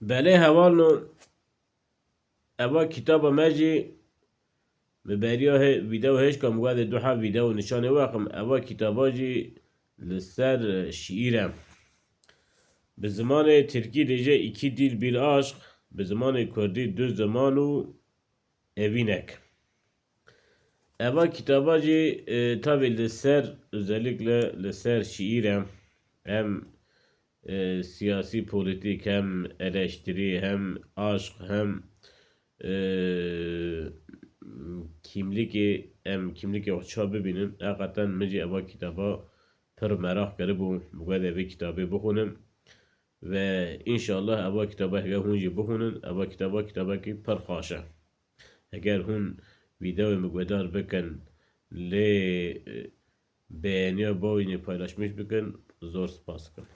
بله هوالنو اوا کتاب مجی ببریا ویدیو هش کم گواد دوحا ویدیو نشانه واقم اوا کتابا جی لسر شیرم به زمان ترکی دیجه اکی دیل بیل عشق به زمان کردی دو زمانو evînek. Eva kitaba jî tabi li ser özellikle li ser şiîr hem siyasi politik hem eleştiri hem aşk hem kimlikê em kimlikê xwe bibînin heqeten min jî eva kitaba pir merak kiribû bi vê kitabê bixwînim ve înşallah eva kitaba heke hûn jî bixwînin eva kitabekî pir xweş e. Eger hûn vîdeoyê min guhdar bikin lê beğeniya bavînê paylaşmış bikin zor spas dikim.